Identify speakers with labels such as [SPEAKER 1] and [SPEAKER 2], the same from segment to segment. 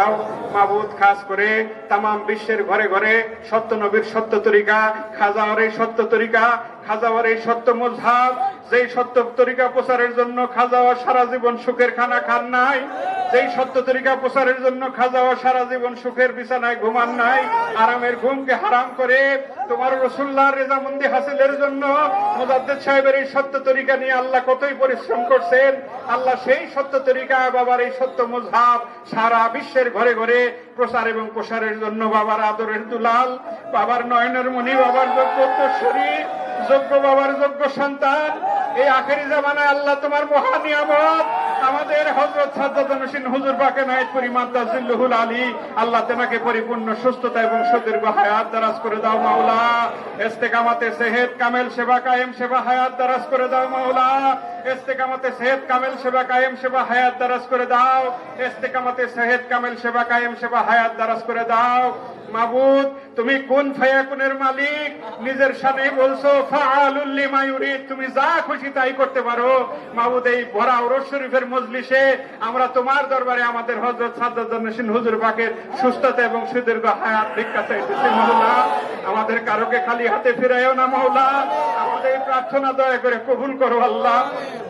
[SPEAKER 1] দাও মাবুদ। খাস করে তামাম বিশ্বের ঘরে ঘরে সত্য নবীর সত্য তরিকা, খাজাওয়ার এই সত্য তরিকা, খাজাওয়ার এই সত্য মযহাব, যেই সত্য তরিকা প্রচারের জন্য খাজাওয়া সারা জীবন সুখের খানা খান নাই, যেই সত্য তরিকা প্রচারের জন্য খাজাওয়া সারা জীবন সুখের বিছানায় ঘুমান নাই, আরামের ঘুমকে হারাম করে তোমার রাসূলুল্লাহর রেজামন্দি হাসিলের জন্য মুজাদ্দিদ সাহেবের এই সত্য তরিকা নিয়ে আল্লাহ কতই পরিশ্রম করছেন। আল্লাহ সেই সত্য তরিকা, বাবার এই সত্য মযহাব সারা বিশ্বের ঘরে ঘরে প্রচার এবং প্রসারের জন্য বাবার আদরের দুলাল, বাবার নয়নের মণি, বাবার যোগ্য উত্তরসূরি, যোগ্য বাবার যোগ্য সন্তান, এই আখেরি জামানায় আল্লাহ তোমার মহা নিয়ামত আমাদের হযরত সাজ্জাদ হোসেন হুজুর পাকে নায়েতপুরি মাদ্দাজিল্লুহুল আলী, আল্লাহ তেনাকে পরিপূর্ণ সুস্থতা এবং সুদীর্ঘ হায়াত দারাজ করে দাও মাওলা। ইস্তেকামাতে সেহত কামেল সেবা কায়েম সেবা হায়াত দারাজ করে দাও মাওলা। ইস্তেকামাতে সেহত কামেল সেবা কায়েম সেবা হায়াত দারাজ করে দাও। ইস্তেকামাতে সেহত কামেল সেবা কায়েম সেবা হায়াত দারাজ করে দাও মাবুদ। তুমি কোন ফায়াকুনের মালিক, নিজের শানে বলছো ফাআলুল লিমা ইউরিদ, তুমি যা খুশি তাই করতে পারো মাবুদ। এই ভরা ওরস শরীফের মজলিসে আমরা তোমার দরবারে আমাদের হযরত সাজ্জাদ হোসেন হুজুর পাকের সুস্থতা এবং সুদীর্ঘ হায়াত ভিক্ষা চাইতেছি মাওলা। আমাদের কারোকে খালি হাতে ফিরাইও না মাওলা, আমাদের এই প্রার্থনা দয়া করে কবুল করো আল্লাহ।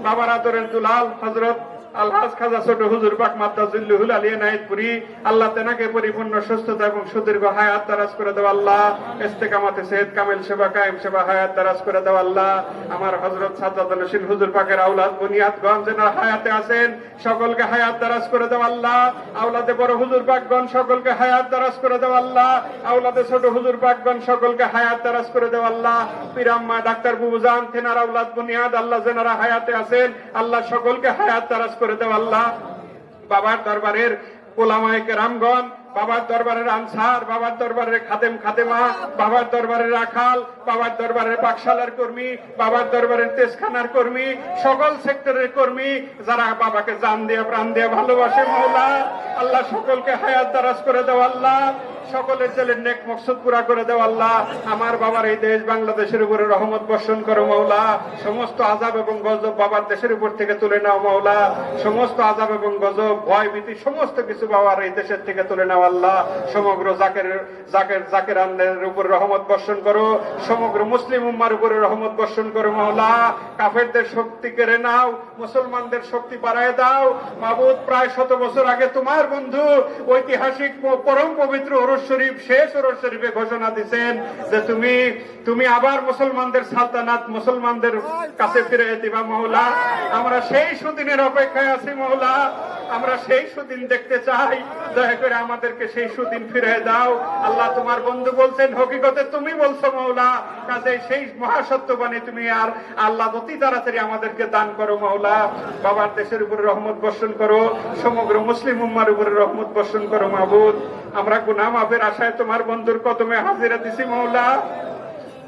[SPEAKER 1] বাবার আদরের দুলাল হযরত আলহাজ খাজা ছোট হুজুর পাক মাদ্দাজিল্লুহুল আলী নায়েতপুরি, আল্লাহ তেনাকে পরিপূর্ণ সুস্থতা এবং সুদীর্ঘ হায়াত দারাজ করে দাও আল্লাহ। ইস্তেকামাতে সেহত কামেল সেবা কায়েম সেবা হায়াত দারাজ করে দাও আল্লাহ। আমার হযরত সাজ্জাদ হোসেন হুজুর পাকের আওলাদ বুনিয়াদগণ যারা হায়াতে আছেন সকলকে হায়াত দারাজ করে দাও আল্লাহ। আওলাদে বড় হুজুর পাকগণ সকলকে হায়াত দারাজ করে দাও আল্লাহ। আওলাদে ছোট হুজুর পাকগণ সকলকে হায়াত দারাজ করে দাও আল্লাহ। পীরাম্মা ডাক্তার বুবুজান তেনার আওলাদ বুনিয়াদ আল্লাহ যারা হায়াতে আছেন আল্লাহ সকলকে হায়াত দারাজ করে দাও আল্লাহ। বাবার দরবারের উলামায়ে কেরামগণ, বাবার দরবারের আনসার, বাবার দরবারের খাদেম খাদেমা, বাবার দরবারের রাখাল, বাবার দরবারের পাকশালার কর্মী, বাবার দরবারের তেজখানার কর্মী, সকল সেক্টরের কর্মী যারা বাবাকে জান দিয়ে প্রাণ দিয়ে ভালোবাসে মাওলা, আল্লাহ সকলকে হায়াত দারাজ করে দাও আল্লাহ। সকলের ছেলের নেক মকসুদ পুরা করে দাও আল্লাহ। আমার বাবার এই দেশ বাংলাদেশের উপরে রহমত বর্ষণ করো মাওলা। সমস্ত আযাব এবং গজব বাবার দেশের উপর থেকে তুলে নাও মাওলা। সমস্ত আযাব এবং গজব, ভয় ভীতি সমস্ত কিছু বাবার এই দেশের থেকে তুলে নাও আল্লাহ। সমগ্র জাকেরানদের উপর রহমত বর্ষণ করো, সমগ্র মুসলিম উম্মার উপরে রহমত বর্ষণ করো মাওলা। কাফেরদের শক্তি কেড়ে নাও, মুসলমানদের শক্তি বাড়ায় দাও মাবুদ। প্রায় 100 বছর আগে তোমার বন্ধু ঐতিহাসিক পরম পবিত্র ওরস শরীফ, শেষ ওরস শরীফে ঘোষণা দিয়েছেন যে তুমি আবার মুসলমানদের সালতানাত মুসলমানদের কাছে ফিরে দিবা মাওলা। আমরা সেই সুদিনের অপেক্ষায় আছি মাওলা, আমরা সেই সুদিন দেখতে চাই। দয়া করে আমাদেরকে সেই সুদিন ফিরে দাও আল্লাহ। তোমার বন্ধু বলছেন, হকিকতে তুমি বলছো মাওলা, কাজে সেই মহাসত্যবাণী তুমি আর আল্লাহ অতি তাড়াতাড়ি আমাদেরকে দান করো মাওলা। বাবার দেশের উপরে রহমত বর্ষণ করো, সমগ্র মুসলিম উম্মার উপরে রহমত বর্ষণ করো মাবুদ। আমরা গুনাহ মাফের আশায় তোমার বন্ধুর কদমে হাজিরা দিছি মাওলা।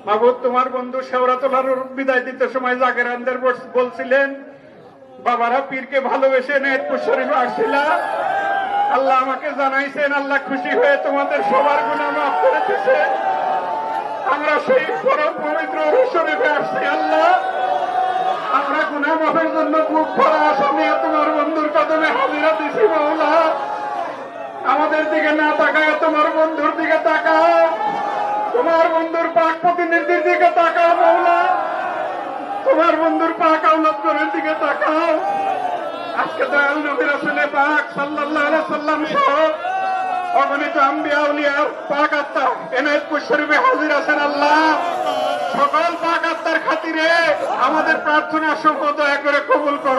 [SPEAKER 1] মাবুদ, তোমার বন্ধু শেওরাতলার বিদায় দিতে সময় জাকেরানদের বলছিলেন, বাবারা পীরকে ভালোবেসে নায়েতপুর শরীফে আসছিলা। আল্লাহ আমাকে জানাইছেন আল্লাহ খুশি হয়ে তোমাদের সবার গুনাহ মাফ করে দিয়েছে। আমরা সেই পরম পবিত্র ওরস শরীফে আসছি আল্লাহ। আমরা গুনাহ মাফের জন্য বুক ভরা আশা নিয়ে তোমার বন্ধুর কদমে হাজিরা দিছি মাওলা। আমাদের দিকে না তাকায় তোমার বন্ধুর দিকে তাকাও, তোমার বন্ধুর পাক প্রতিনিধির দিকে তাকাও মাওলা, তোমার বন্ধুর পাক আওলাদগণের দিকে তাকাও। আজকে দয়াল নবী রাসূল পাক সাল্লাল্লাহু আলাইহি সাল্লাম সহ অগণিত আম্বিয়া আউলিয়া পাক আত্মা এনায়েতপুর শরীফে হাজির আছেন আল্লাহ। সকল পাক আত্মার খাতিরে আমাদের প্রার্থনা সমূহ দয়া করে কবুল করো।